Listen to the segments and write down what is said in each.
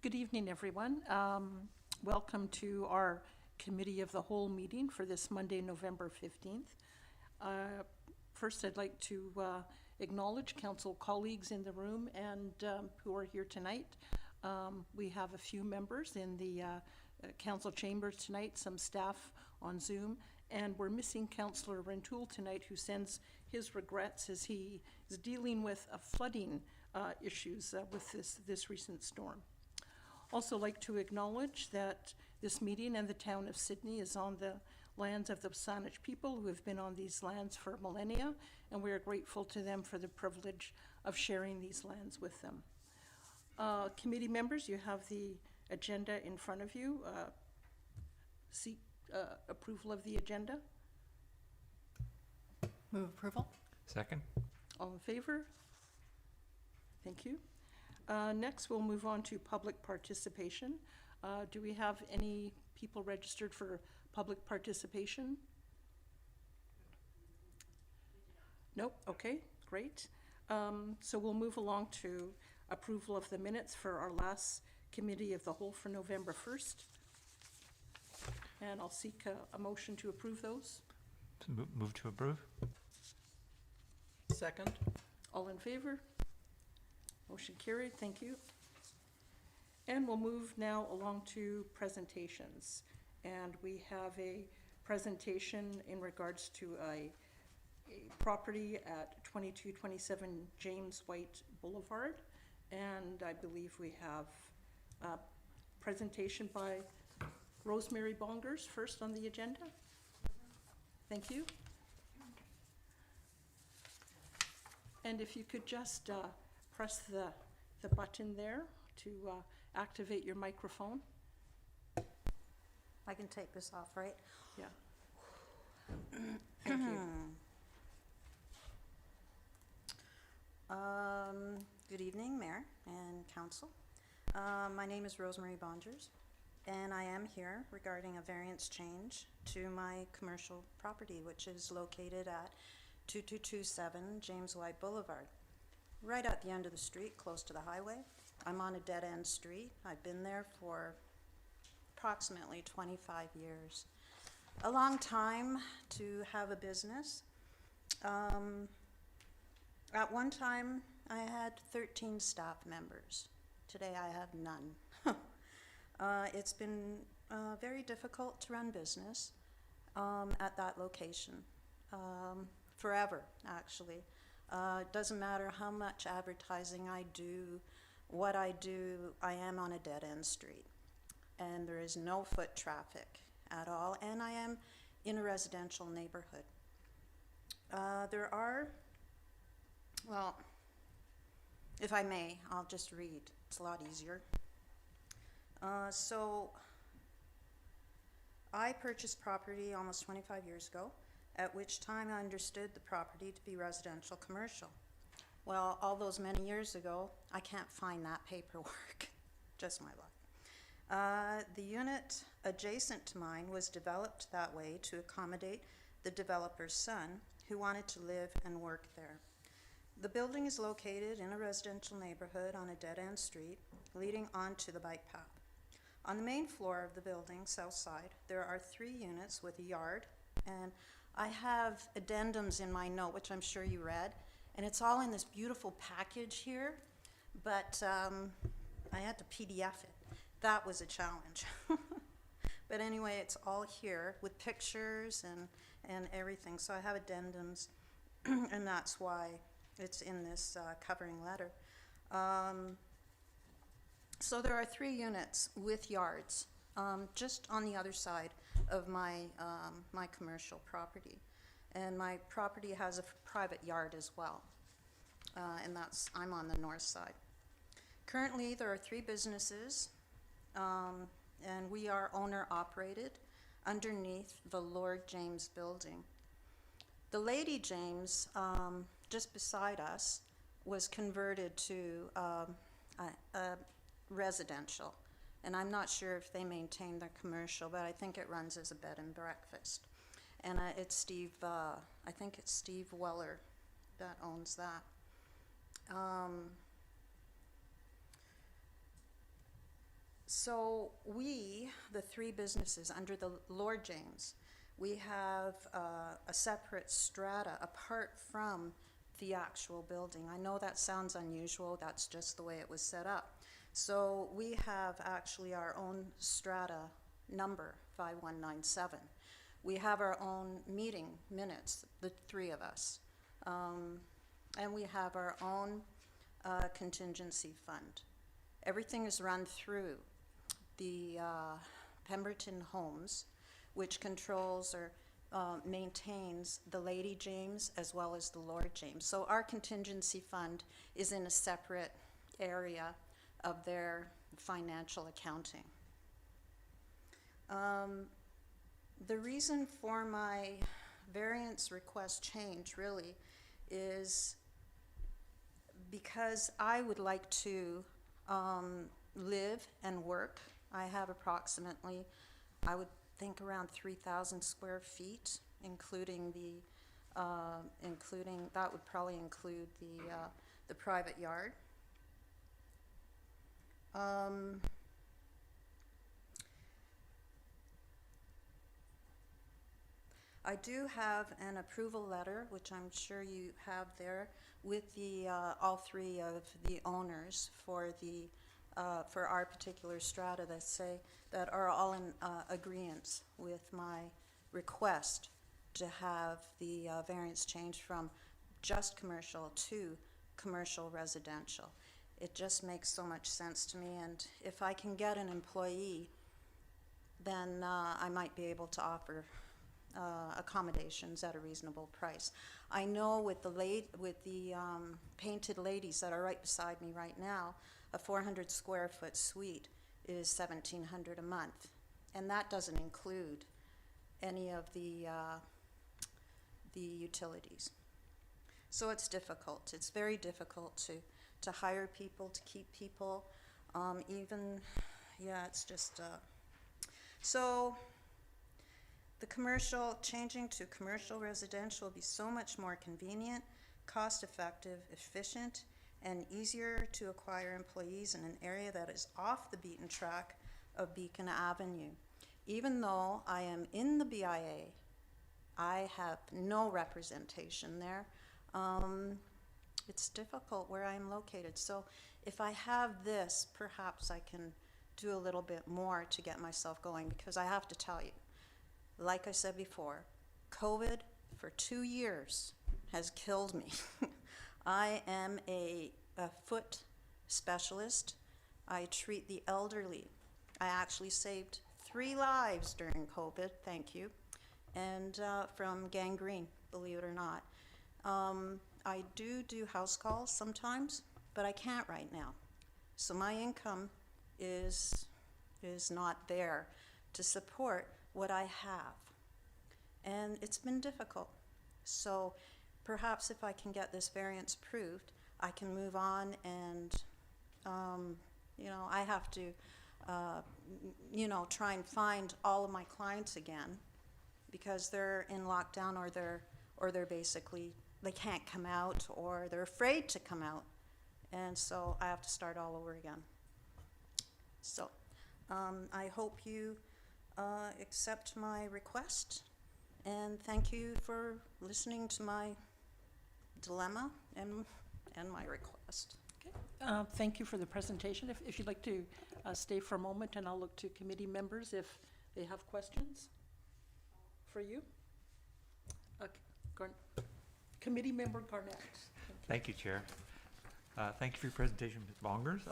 Good evening, everyone. Welcome to our Committee of the Whole meeting for this Monday, November 15th. First, I'd like to acknowledge council colleagues in the room and who are here tonight. We have a few members in the council chambers tonight, some staff on Zoom, and we're missing Councillor Rentoul tonight, who sends his regrets as he is dealing with flooding issues with this recent storm. Also like to acknowledge that this meeting and the town of Sydney is on the lands of the Saanich people who have been on these lands for millennia, and we are grateful to them for the privilege of sharing these lands with them. Committee members, you have the agenda in front of you. Seek approval of the agenda. Move approval. Second. All in favor? Thank you. Next, we'll move on to public participation. Do we have any people registered for public participation? Nope. Okay, great. So we'll move along to approval of the minutes for our last Committee of the Whole for November 1st. And I'll seek a motion to approve those. Move to approve. Second. All in favor? Motion carried, thank you. And we'll move now along to presentations. And we have a presentation in regards to a property at 2227 James White Boulevard. And I believe we have a presentation by Rosemary Bongers first on the agenda. Thank you. And if you could just press the button there to activate your microphone. I can take this off, right? Yeah. Thank you. Good evening, Mayor and Council. My name is Rosemary Bongers, and I am here regarding a variance change to my commercial property, which is located at 2227 James White Boulevard. Right at the end of the street, close to the highway. I'm on a dead-end street. I've been there for approximately 25 years. A long time to have a business. At one time, I had 13 staff members. Today, I have none. It's been very difficult to run business at that location. Forever, actually. It doesn't matter how much advertising I do, what I do, I am on a dead-end street. And there is no foot traffic at all, and I am in a residential neighborhood. There are, well, if I may, I'll just read. It's a lot easier. So, I purchased property almost 25 years ago, at which time I understood the property to be residential commercial. Well, all those many years ago, I can't find that paperwork. Just my luck. The unit adjacent to mine was developed that way to accommodate the developer's son, who wanted to live and work there. The building is located in a residential neighborhood on a dead-end street, leading onto the bike path. On the main floor of the building, south side, there are 3 units with a yard, and I have addendums in my note, which I'm sure you read, and it's all in this beautiful package here, but I had to PDF it. That was a challenge. But anyway, it's all here with pictures and everything, so I have addendums, and that's why it's in this covering letter. So there are 3 units with yards, just on the other side of my my commercial property, and my property has a private yard as well, and I'm on the north side. Currently, there are 3 businesses, and we are owner-operated underneath the Lord James building. The Lady James, just beside us, was converted to a residential. And I'm not sure if they maintain their commercial, but I think it runs as a bed and breakfast. And it's Steve, I think it's Steve Weller that owns that. So we, the three businesses under the Lord James, we have a separate strata apart from the actual building. I know that sounds unusual, that's just the way it was set up. So we have actually our own strata number, 5197. We have our own meeting minutes, the three of us. And we have our own contingency fund. Everything is run through the Pemberton Homes, which controls or maintains the Lady James as well as the Lord James. So our contingency fund is in a separate area of their financial accounting. The reason for my variance request change really is because I would like to live and work. I have approximately, I would think around 3,000 square feet, including that would probably include the private yard. I do have an approval letter, which I'm sure you have there, with the all three of the owners for the for our particular strata that are all in agreement with my request to have the variance change from just commercial to commercial residential. It just makes so much sense to me, and if I can get an employee, then I might be able to offer accommodations at a reasonable price. I know with the painted ladies that are right beside me right now, a 400 square foot suite is $1,700 a month, and that doesn't include any of the utilities. So it's difficult. It's very difficult to hire people, to keep people, it's just so. The commercial, changing to commercial residential will be so much more convenient, cost-effective, efficient, and easier to acquire employees in an area that is off the beaten track of Beacon Avenue. Even though I am in the BIA, I have no representation there. It's difficult where I am located. So if I have this, perhaps I can do a little bit more to get myself going, because I have to tell you, like I said before, COVID for 2 years has killed me. I am a foot specialist. I treat the elderly. I actually saved 3 lives during COVID, thank you, and from gangrene, believe it or not. I do house calls sometimes, but I can't right now. So my income is not there to support what I have, and it's been difficult. So perhaps if I can get this variance approved, I can move on, and I have to try and find all of my clients again, because they're in lockdown, or they're basically, they can't come out, or they're afraid to come out, and so I have to start all over again. So I hope you accept my request, and thank you for listening to my dilemma and my request. Okay. Thank you for the presentation. If you'd like to stay for a moment, and I'll look to committee members if they have questions for you. Okay. Committee Member Garnett. Thank you, Chair. Thank you for your presentation, Ms. Bongers.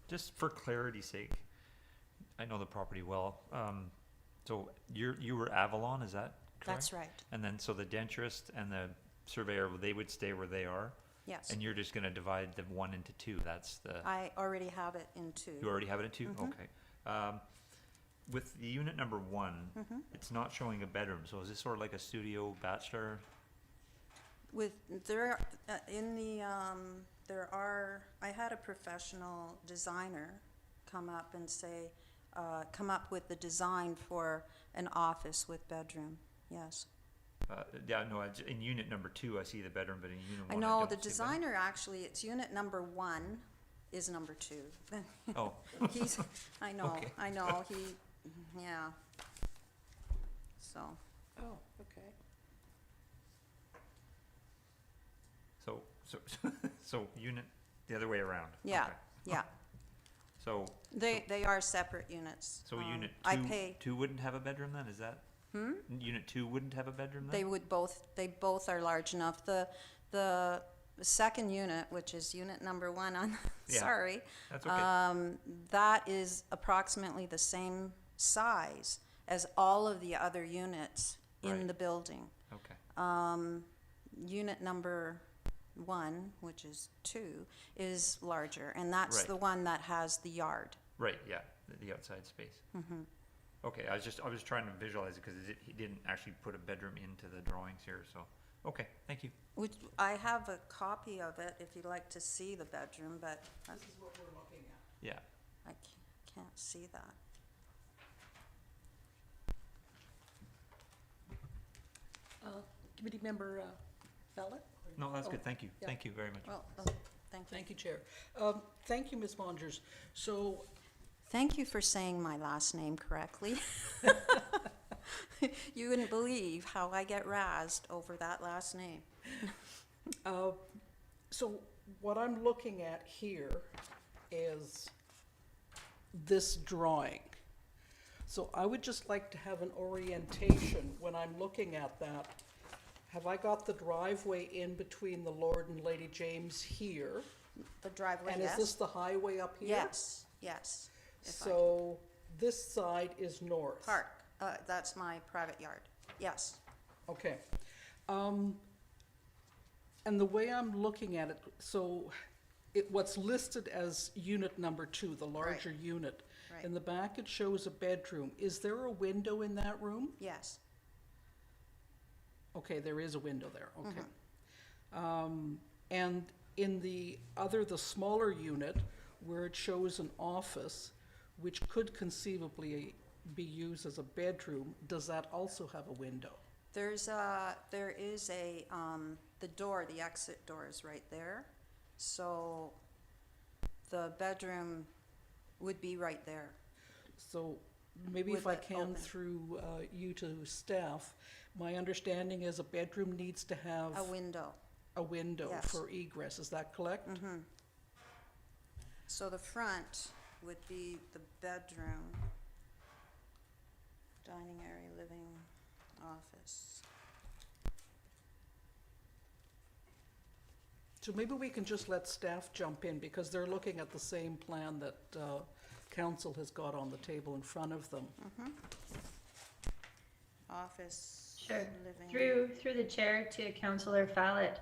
Just for clarity's sake, I know the property well. So you were Avalon, is that correct? That's right. And then so the denturist and the surveyor, they would stay where they are? Yes. And you're just going to divide the one into two. That's the. I already have it in 2. You already have it in 2? Mm-hmm. Okay. With the unit number 1, it's not showing a bedroom. So is this sort of like a studio bachelor? I had a professional designer come up and say, come up with the design for an office with bedroom. Yes. In unit number 2, I see the bedroom, but in unit 1, I know the designer actually, it's unit number 1, is number 2. Oh, He's, I know, Okay. I know, yeah. So, Oh, okay. so, so unit, the other way around? yeah, Okay. yeah. So, They are separate units. so unit I two, pay, two wouldn't have a bedroom then, is that? Unit 2 wouldn't have a bedroom then? they both are large enough. The second unit, which is unit number 1 on, Yeah. sorry, That's okay. that is approximately the same size as all of the other units in Right. the building. Okay. Unit number 1, which is 2, is larger, and that's Right. the one that has the yard. Right, yeah, the outside space. Okay, I was trying to visualize it because he didn't actually put a bedroom into the drawings here, so, okay, thank you. Which, I have a copy of it if you'd like to see the bedroom, but This is what we're looking at. Yeah, I can't see that. Committee member Fallon? no, that's Oh, good, thank you, yeah. thank you very much. Well, thank you. Thank you, Chair. Thank you, Ms. Mongers. So, Thank you for saying my last name correctly. You wouldn't believe how I get razzed over that last name. so what I'm looking at here is this drawing. So I would just like to have an orientation when I'm looking at that. Have I got the driveway in between the Lord and Lady James here? The driveway, And yes? is this the highway up here? Yes, yes. If I can- So this side is north? Park, that's my private yard, yes. Okay. And the way I'm looking at it, so what's listed as unit number 2, the larger unit. Right. In the back, it shows a bedroom. Is there a window in that room? Yes, Okay, there is a window there, okay. Mm-hmm. And in the other, the smaller unit, where it shows an office, which could conceivably be used as a bedroom, does that also have a window? there is a, the door, the exit door is right there. So the bedroom would be right there. So maybe if With I it can, open. through you to staff, my understanding is a bedroom needs to have A window. a window Yes. for egress, is that correct? So the front would be the bedroom, dining area, living, office. So maybe we can just let staff jump in, because they're looking at the same plan that council has got on the table in front of them. Office, Sure. living. Through the chair to Councillor Fallett,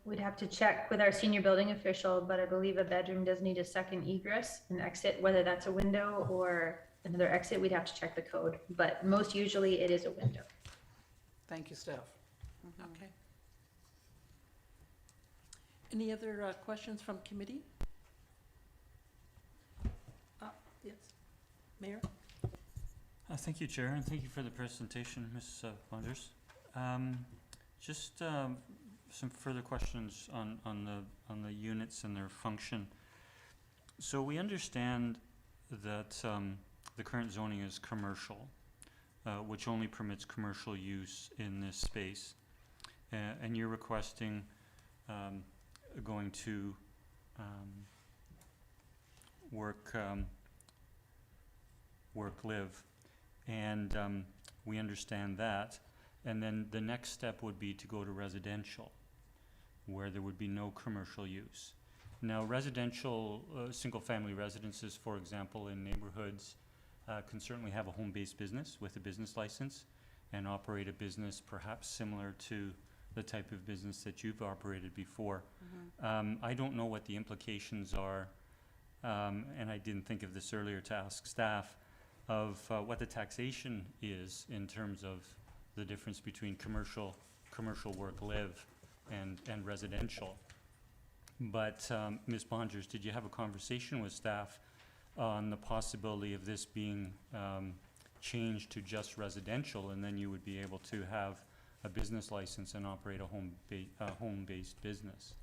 we'd have to check with our senior building official, but I believe a bedroom does need a second egress and exit, whether that's a window or another exit, we'd have to check the code, but most usually it is a window. Thank you, staff. Mm-hmm. Okay. Any other questions from committee? Yes, Mayor? Thank you, Chair, and thank you for the presentation, Ms. Mongers. Just some further questions on the units and their function. So we understand that the current zoning is commercial, which only permits commercial use in this space, and you're requesting going to work, live. And we understand that. And then the next step would be to go to residential, where there would be no commercial use. Now, residential, single-family residences, for example, in neighborhoods, can certainly have a home-based business with a business license and operate a business perhaps similar to the type of business that you've operated before. I don't know what the implications are, and I didn't think of this earlier to ask staff, of what the taxation is in terms of the difference between commercial work live and residential. But Ms. Mongers, did you have a conversation with staff on the possibility of this being changed to just residential, and then you would be able to have a business license and operate a home-based business?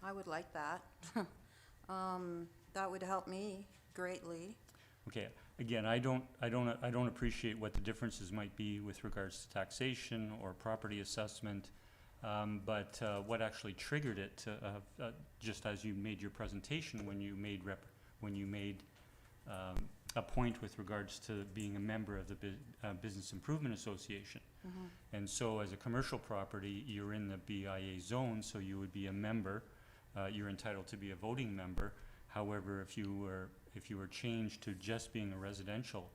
I would like that. That would help me greatly. Okay, again, I don't appreciate what the differences might be with regards to taxation or property assessment. But what actually triggered it, just as you made your presentation, when you made a point with regards to being a member of the Business Improvement Association. And so as a commercial property, you're in the BIA zone, so you would be a member. You're entitled to be a voting member. However, if you were changed to just being a residential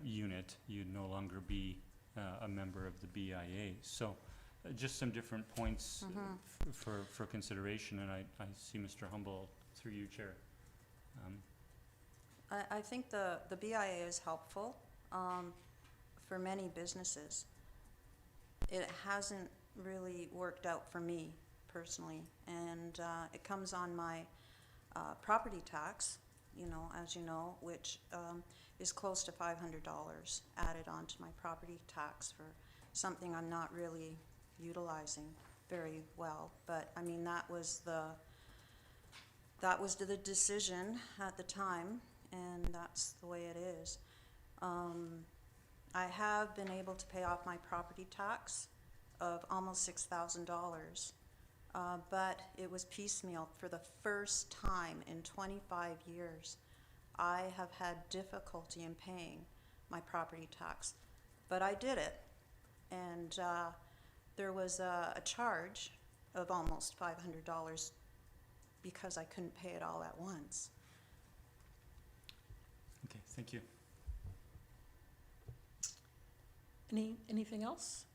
unit, you'd no longer be a member of the BIA. So just some different points for consideration, and I see Mr. Humble through you, Chair. I think the BIA is helpful for many businesses. It hasn't really worked out for me personally, and it comes on my property tax, as you know, which is close to $500 added onto my property tax for something I'm not really utilizing very well. But I mean, that was the decision at the time, and that's the way it is. I have been able to pay off my property tax of almost $6,000, but it was piecemeal. For the first time in 25 years, I have had difficulty in paying my property tax, but I did it, and there was a charge of almost $500 because I couldn't pay it all at once. Okay, thank you. Anything else?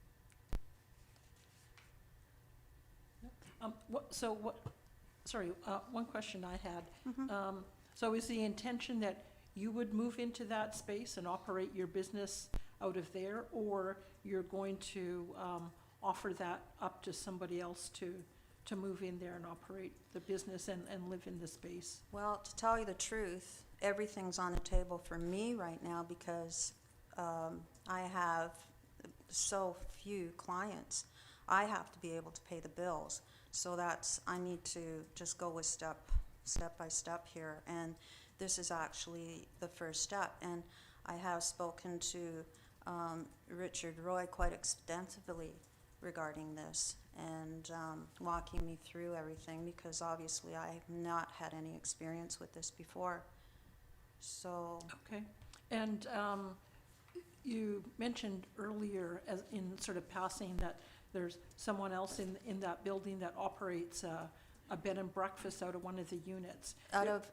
No? One question I had. So is the intention that you would move into that space and operate your business out of there, or you're going to offer that up to somebody else to move in there and operate the business and live in the space? Well, to tell you the truth, everything's on the table for me right now because I have so few clients. I have to be able to pay the bills. So I need to just go with step by step here. And this is actually the first step. And I have spoken to Richard Roy quite extensively regarding this and walking me through everything, because obviously I have not had any experience with this before. So. Okay. And you mentioned earlier, as in sort of passing, that there's someone else in that building that operates a bed and breakfast out of one of the units. Out of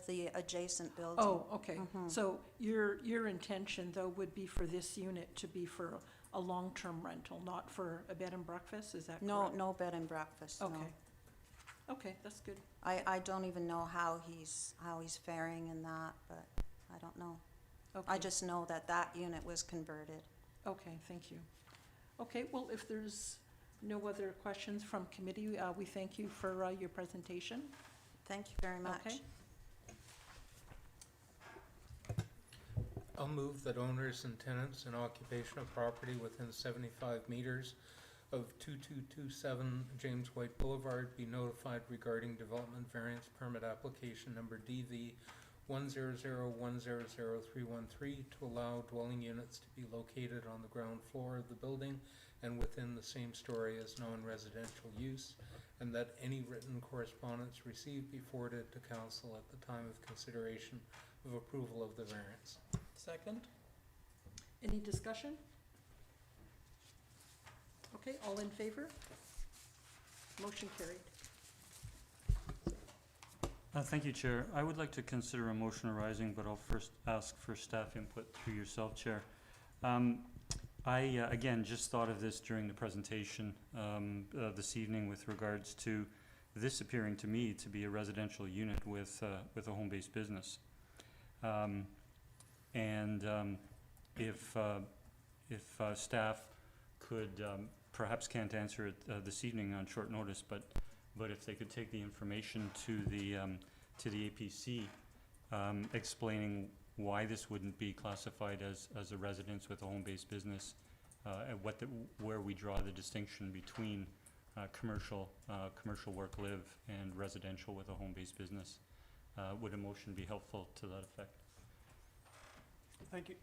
the adjacent building. Oh, okay. So your intention, though, would be for this unit to be for a long-term rental, not for a bed and breakfast, is that correct? No bed and breakfast, no. Okay. Okay, that's good. I don't even know how he's faring in that, but I don't know. Okay. I just know that unit was converted. Okay, thank you. Okay, well, if there's no other questions from committee, we thank you for your presentation. Thank you very much. Okay. I'll move that owners and tenants in occupation of property within 75 meters of 2227 James White Boulevard be notified regarding development variance permit application number DV 100100313 to allow dwelling units to be located on the ground floor of the building and within the same story as non-residential use, and that any written correspondence received be forwarded to council at the time of consideration of approval of the variance. Second. Any discussion? Okay, all in favor? Motion carried. Thank you, Chair. I would like to consider a motion arising, but I'll first ask for staff input through yourself, Chair. I, again, just thought of this during the presentation this evening with regards to this appearing to me to be a residential unit with a home-based business. If staff could, perhaps can't answer it this evening on short notice, but if they could take the information to the APC, explaining why this wouldn't be classified as a residence with a home-based business, and where we draw the distinction between commercial work, live, and residential with a home-based business. Would a motion be helpful to that effect? Thank you.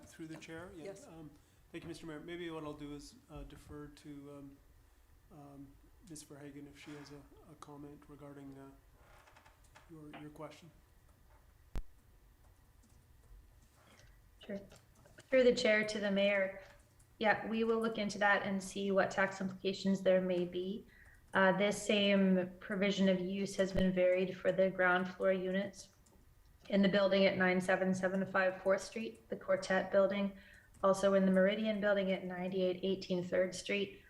Through the chair? Yeah, yes. Thank you, Mr. Mayor. Maybe what I'll do is defer to Ms. Verhagen if she has a comment regarding your question. Sure. Through the chair to the mayor, yeah, we will look into that and see what tax implications there may be. This same provision of use has been varied for the ground floor units in the building at 9775 4th Street, the Quartet building, also in the Meridian building at 9818 3rd Street,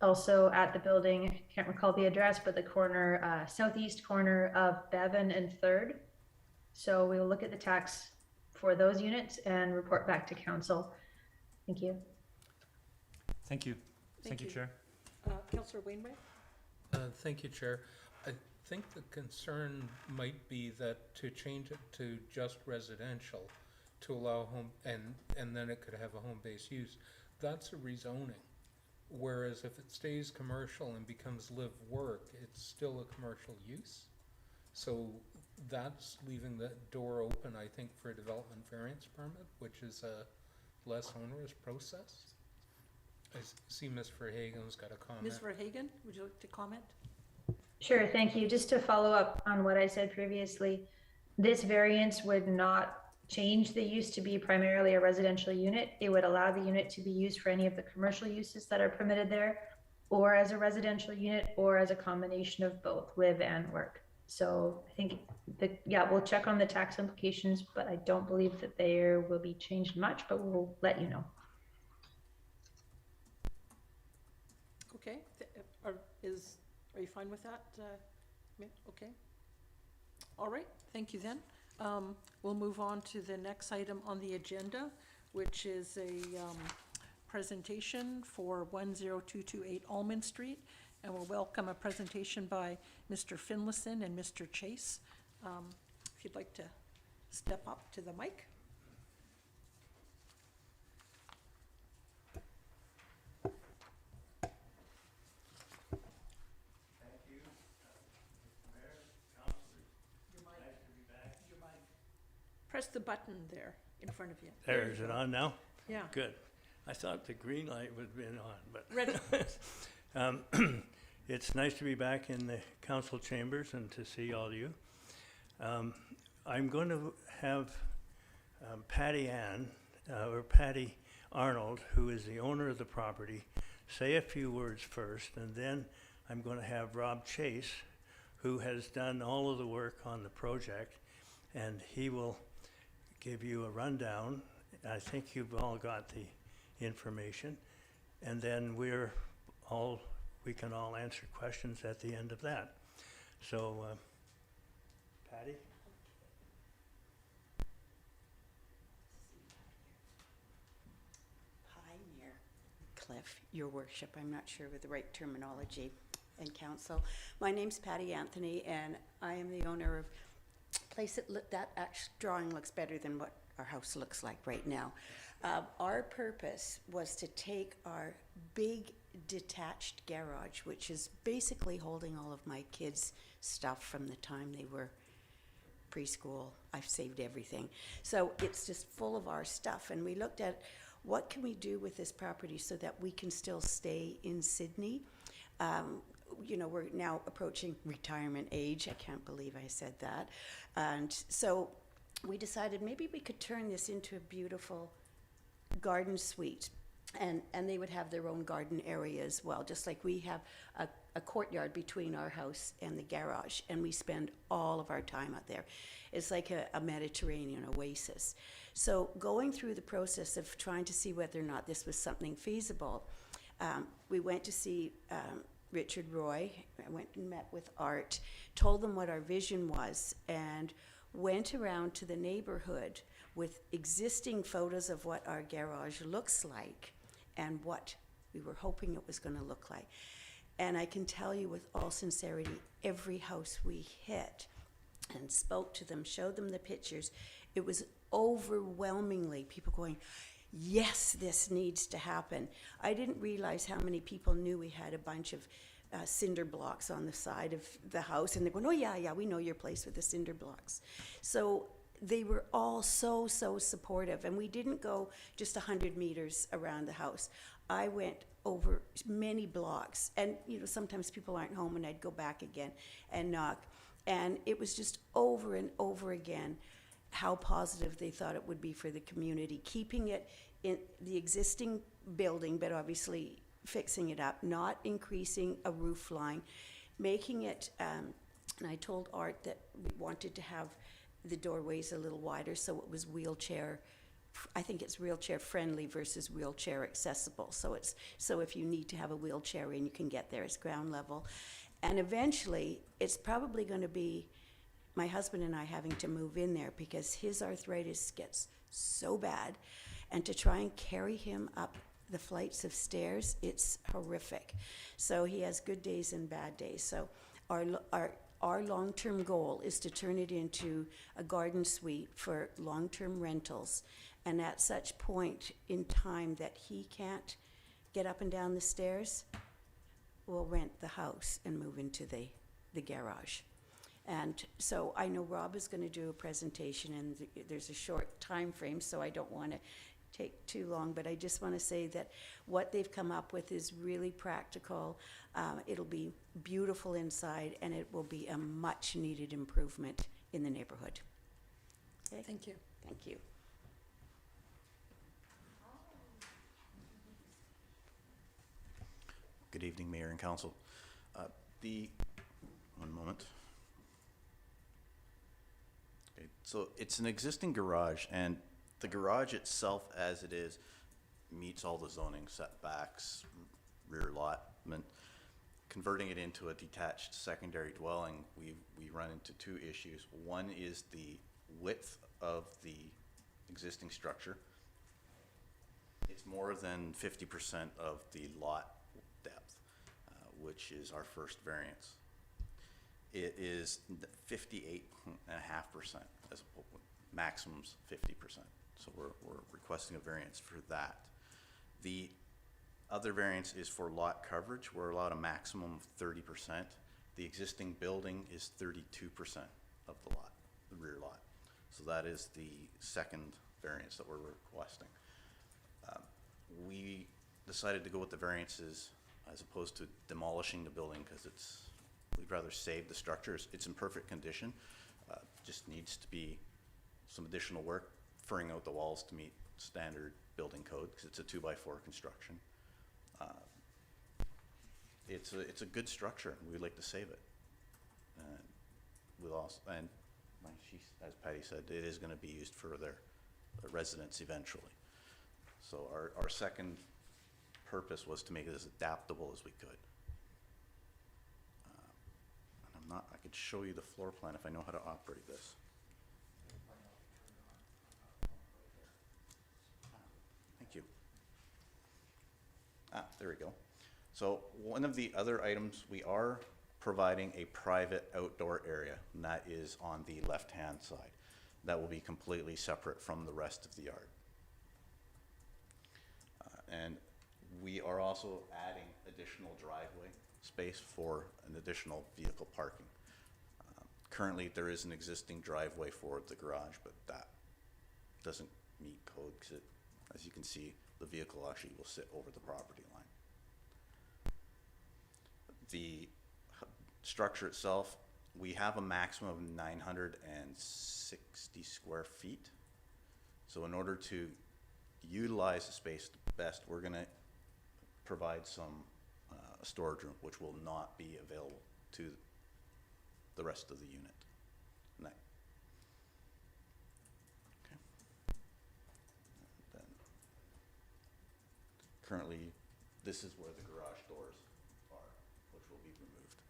also at the building, I can't recall the address, but the corner, southeast corner of Bevan and 3rd. So we will look at the tax for those units and report back to council. Thank you. Thank you. Thank you. Chair. Councillor Wainwright? Thank you, Chair. I think the concern might be that to change it to just residential, to allow home, and then it could have a home-based use, that's a rezoning. Whereas if it stays commercial and becomes live-work, it's still a commercial use. So that's leaving the door open, I think, for a development variance permit, which is a less onerous process. I see Ms. Verhagen's got a comment. Ms. Verhagen, would you like to comment? Sure, thank you. Just to follow up on what I said previously, this variance would not change the use to be primarily a residential unit. It would allow the unit to be used for any of the commercial uses that are permitted there, or as a residential unit, or as a combination of both, live and work. So I think that, yeah, we'll check on the tax implications, but I don't believe that there will be changed much, but we'll let you know. Okay, are you fine with that? Okay. All right, thank you then. We'll move on to the next item on the agenda, which is a presentation for 10228 Almond Street. And we'll welcome a presentation by Mr. Finlayson and Mr. Chase. If you'd like to step up to the mic. Press the button there in front of you. There, is it on now? Yeah. Good. I thought the green light would have been on, but. Ready. It's nice to be back in the council chambers and to see all of you. I'm going to have Patty Arnold, who is the owner of the property, say a few words first, and then I'm going to have Rob Chase, who has done all of the work on the project, and he will give you a rundown. I think you've all got the information, and then we can all answer questions at the end of that. So, Patty? Hi, Mayor Cliff, Your Worship. I'm not sure with the right terminology in council. My name's Patty Anthony, and I am the owner of a place that actual drawing looks better than what our house looks like right now. Our purpose was to take our big detached garage, which is basically holding all of my kids' stuff from the time they were preschool. I've saved everything. So it's just full of our stuff. And we looked at what can we do with this property so that we can still stay in Sydney. You know, we're now approaching retirement age. I can't believe I said that. And so we decided maybe we could turn this into a beautiful garden suite. And they would have their own garden area as well, just like we have a courtyard between our house and the garage, and we spend all of our time out there. It's like a Mediterranean oasis. So going through the process of trying to see whether or not this was something feasible, we went to see Richard Roy. I went and met with Art, told them what our vision was, and went around to the neighborhood with existing photos of what our garage looks like and what we were hoping it was going to look like. And I can tell you with all sincerity, every house we hit and spoke to them, showed them the pictures, it was overwhelmingly people going, yes, this needs to happen. I didn't realize how many people knew we had a bunch of cinder blocks on the side of the house, and they're going, oh yeah, we know your place with the cinder blocks. So they were all so supportive, and we didn't go just 100 meters around the house. I went over many blocks, and sometimes people aren't home, and I'd go back again and knock, and it was just over and over again how positive they thought it would be for the community, keeping it in the existing building, but obviously fixing it up, not increasing a roof line, making it, and I told Art that we wanted to have the doorways a little wider so it was wheelchair, I think it's wheelchair friendly versus wheelchair accessible. So if you need to have a wheelchair in, you can get there. It's ground level. And eventually, it's probably going to be my husband and I having to move in there because his arthritis gets so bad. And to try and carry him up the flights of stairs, it's horrific. So he has good days and bad days. So our long-term goal is to turn it into a garden suite for long-term rentals. And at such point in time that he can't get up and down the stairs, we'll rent the house and move into the garage. And so I know Rob is going to do a presentation, and there's a short time frame, so I don't want to take too long, but I just want to say that what they've come up with is really practical. It'll be beautiful inside, and it will be a much needed improvement in the neighborhood. Okay? Thank you. Thank you. Good evening, Mayor and Council. One moment. Okay, so it's an existing garage, and the garage itself as it is meets all the zoning setbacks, rear allotment. Converting it into a detached secondary dwelling, we run into two issues. One is the width of the existing structure. It's more than 50% of the lot depth, which is our first variance. It is 58.5%, as maximum's 50%. So we're requesting a variance for that. The other variance is for lot coverage. We're allowed a maximum of 30%. The existing building is 32% of the lot, the rear lot. So that is the second variance that we're requesting. We decided to go with the variances as opposed to demolishing the building because we'd rather save the structure. It's in perfect condition. Just needs to be some additional work, furring out the walls to meet standard building code because it's a 2x4 construction. It's a good structure, and we'd like to save it. As Patty said, it is going to be used for their residents eventually. So our second purpose was to make it as adaptable as we could. And I could show you the floor plan if I know how to operate this. Thank you. There we go. So one of the other items, we are providing a private outdoor area, and that is on the left-hand side. That will be completely separate from the rest of the yard. And we are also adding additional driveway space for an additional vehicle parking. Currently, there is an existing driveway for the garage, but that doesn't meet code because, as you can see, the vehicle actually will sit over the property line. The structure itself, we have a maximum of 960 square feet. So in order to utilize the space best, we're going to provide some storage room, which will not be available to the rest of the unit. Okay. Then currently, this is where the garage doors are, which will be removed,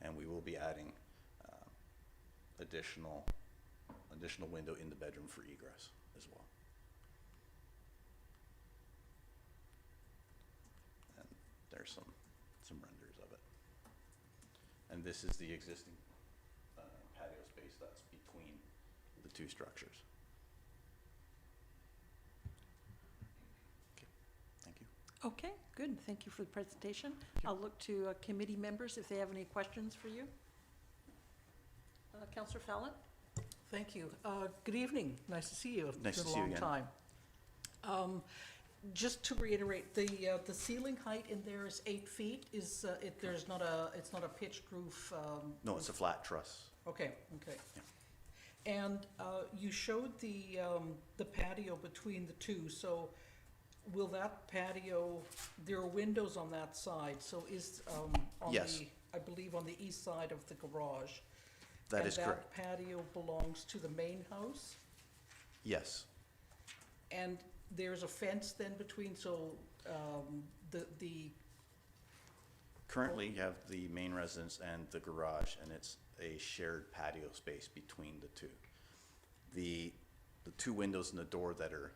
and we will be adding additional window in the bedroom for egress as well. And there's some renders of it. And this is the existing patio space that's between the two structures. Okay, good. Thank you for the presentation. I'll look to committee members if they have any questions for you. Councillor Fallon? Thank you. Good evening. Nice to see you. Nice It's to been see a you long again. time. Just to reiterate, the ceiling height in there is 8 feet. Is it's not a pitched roof? No, it's a flat truss. Okay. And you showed the patio between the two. So will that patio? There are windows on that side. So is on Yes. I believe on the east side of the garage. That is correct. And that patio belongs to the main house? Yes. And there's a fence then between, so, the, Currently, you have the main residence and the garage, and it's a shared patio space between the two. The two windows and the door that are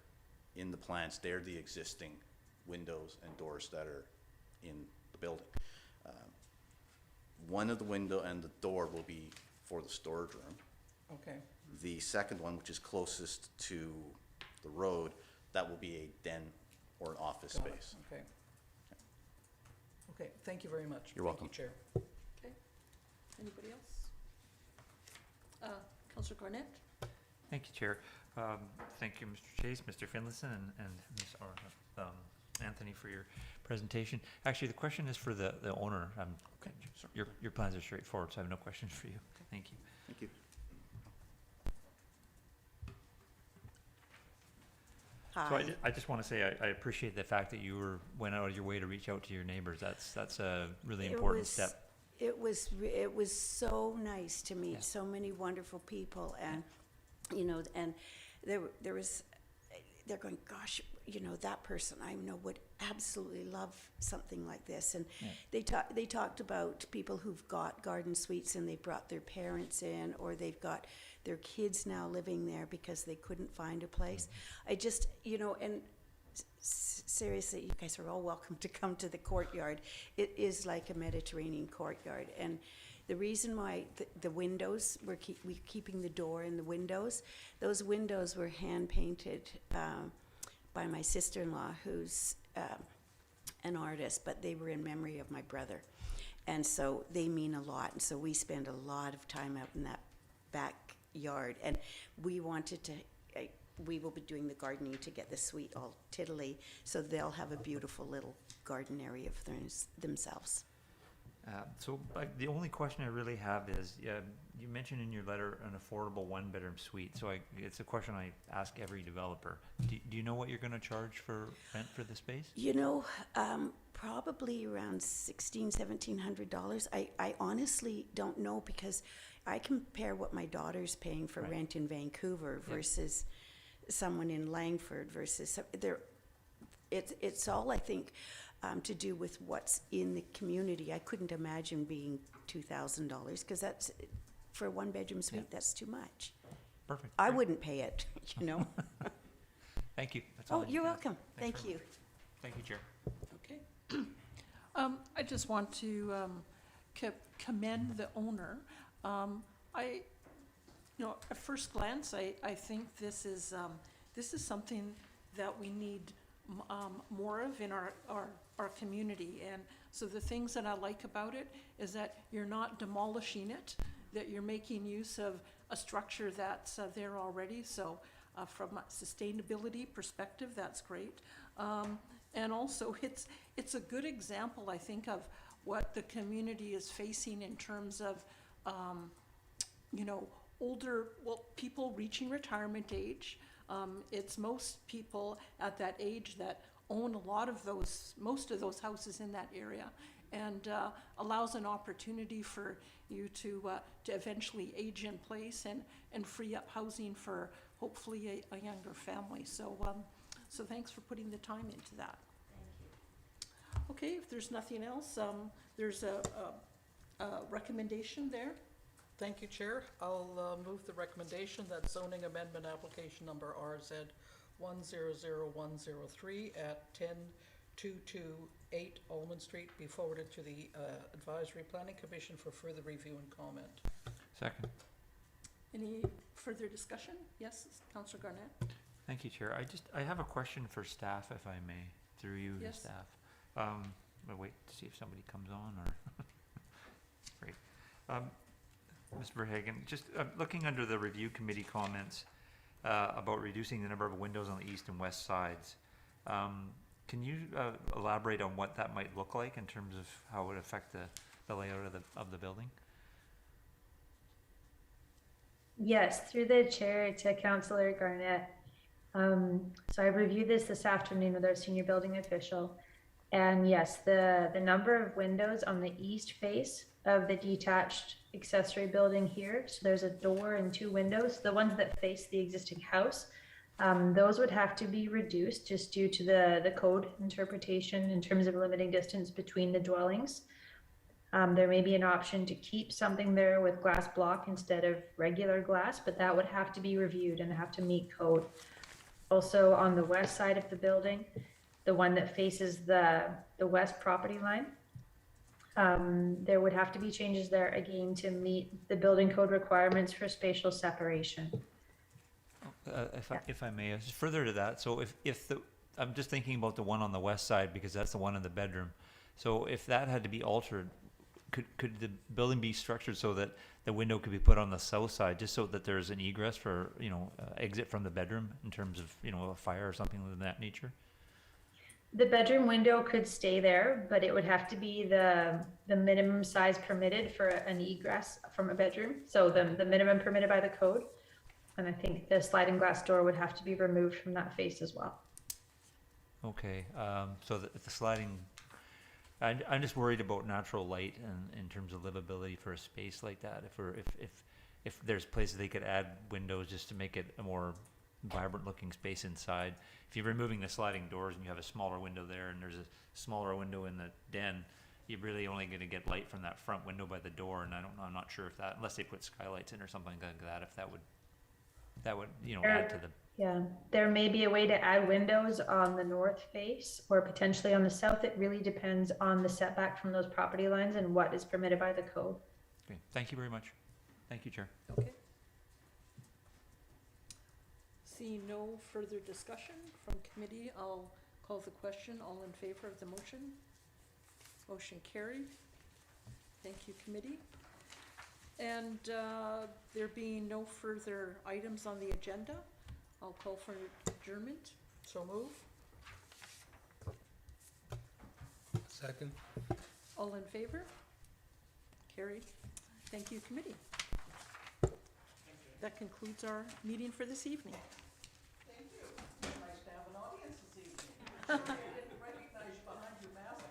in the plans, they're the existing windows and doors that are in the building. One of the window and the door will be for the storage room. okay, The second one, which is closest to the road, that will be a den or an office got it, space. okay. Okay, thank you very much. You're welcome. Thank you, Chair. Okay. Anybody else? Councillor Garnett? Thank you, Chair. Thank you, Mr. Chase, Mr. Finlayson, and Ms. Anthony for your presentation. Actually, the question is for the owner. Your plans are straightforward, so I have no questions for you. Thank you. Thank you. So Hi. I just want to say I appreciate the fact that you went out of your way to reach out to your neighbors. That's a really important step. It was so nice to meet Yeah. so many wonderful people, and and there was, they're going, gosh, that person I know would absolutely love something like this. And Yeah. they talked about people who've got garden suites and they brought their parents in, or they've got their kids now living there because they couldn't find a place. I just, and seriously, you guys are all welcome to come to the courtyard. It is like a Mediterranean courtyard. And the reason why the windows, we're keeping the door and the windows, those windows were hand painted by my sister-in-law, who's an artist, but they were in memory of my brother. And so they mean a lot. And so we spend a lot of time out in that backyard. And we wanted to, we will be doing the gardening to get the suite all tiddly, so they'll have a beautiful little garden area for themselves. So the only question I really have is, you mentioned in your letter an affordable one-bedroom suite. So it's a question I ask every developer. Do you know what you're going to charge for rent for the space? Probably around $1,700. I honestly don't know, because I compare what my daughter's paying for Right. rent in Vancouver versus someone in Langford versus it's all, I think, to do with what's in the community. I couldn't imagine being $2,000, because that's for a one-bedroom suite. Yeah. That's too much. Perfect. I Great. wouldn't pay it. Thank you. That's all Oh, I you're need. welcome. Thanks Thank very you. much. Thank you, Chair. Okay. I just want to commend the owner. At first glance, I think this is something that we need more of in our community. And so the things that I like about it is that you're not demolishing it, that you're making use of a structure that's there already. So from a sustainability perspective, that's great. And also, it's a good example, I think, of what the community is facing in terms of, people reaching retirement age. It's most people at that age that own most of those houses in that area, and allows an opportunity for you to eventually age in place and free up housing for hopefully a younger family. So thanks for putting the time into that. Okay, if there's nothing else, there's a recommendation there. Thank you, Chair. I'll move the recommendation that zoning amendment application number RZ 100103 at 10228 Almond Street be forwarded to the Advisory Planning Commission for further review and comment. Second. Any further discussion? Yes, Councillor Garnett? Thank you, Chair. I have a question for staff, if I may, through you, Yes. staff. I'll wait to see if somebody comes on or, great. Mr. Verhagen, just looking under the review committee comments about reducing the number of windows on the east and west sides, can you elaborate on what that might look like in terms of how it would affect the layout of the building? Yes, through the chair to Councillor Garnett. So I reviewed this afternoon with our senior building official. And yes, the number of windows on the east face of the detached accessory building here, so there's a door and 2 windows, the ones that face the existing house, those would have to be reduced just due to the code interpretation in terms of limiting distance between the dwellings. There may be an option to keep something there with glass block instead of regular glass, but that would have to be reviewed and have to meet code. Also on the west side of the building, the one that faces the west property line, there would have to be changes there again to meet the building code requirements for spatial separation. If I may, just further to that, so I'm just thinking about the one on the west side because that's the one in the bedroom. So if that had to be altered, could the building be structured so that the window could be put on the south side, just so that there's an egress for, exit from the bedroom in terms of, a fire or something of that nature? The bedroom window could stay there, but it would have to be the minimum size permitted for an egress from a bedroom. So the minimum permitted by the code. And I think the sliding glass door would have to be removed from that face as well. Okay, so the sliding, I'm just worried about natural light and in terms of livability for a space like that. If there's places they could add windows just to make it a more vibrant looking space inside. If you're removing the sliding doors and you have a smaller window there and there's a smaller window in the den, you're really only going to get light from that front window by the door. And I'm not sure if that, unless they put skylights in or something like that, if that would add to the. Yeah, there may be a way to add windows on the north face or potentially on the south. It really depends on the setback from those property lines and what is permitted by the code. Okay, thank you very much. Thank you, Chair. Okay. See no further discussion from committee, I'll call the question. All in favor of the motion? Motion carried. Thank you, committee. And there being no further items on the agenda, I'll call for adjournment. So move. Second. All in favor? Carried. Thank you, committee. That concludes our meeting for this evening. Thank you. Nice to have an audience this evening.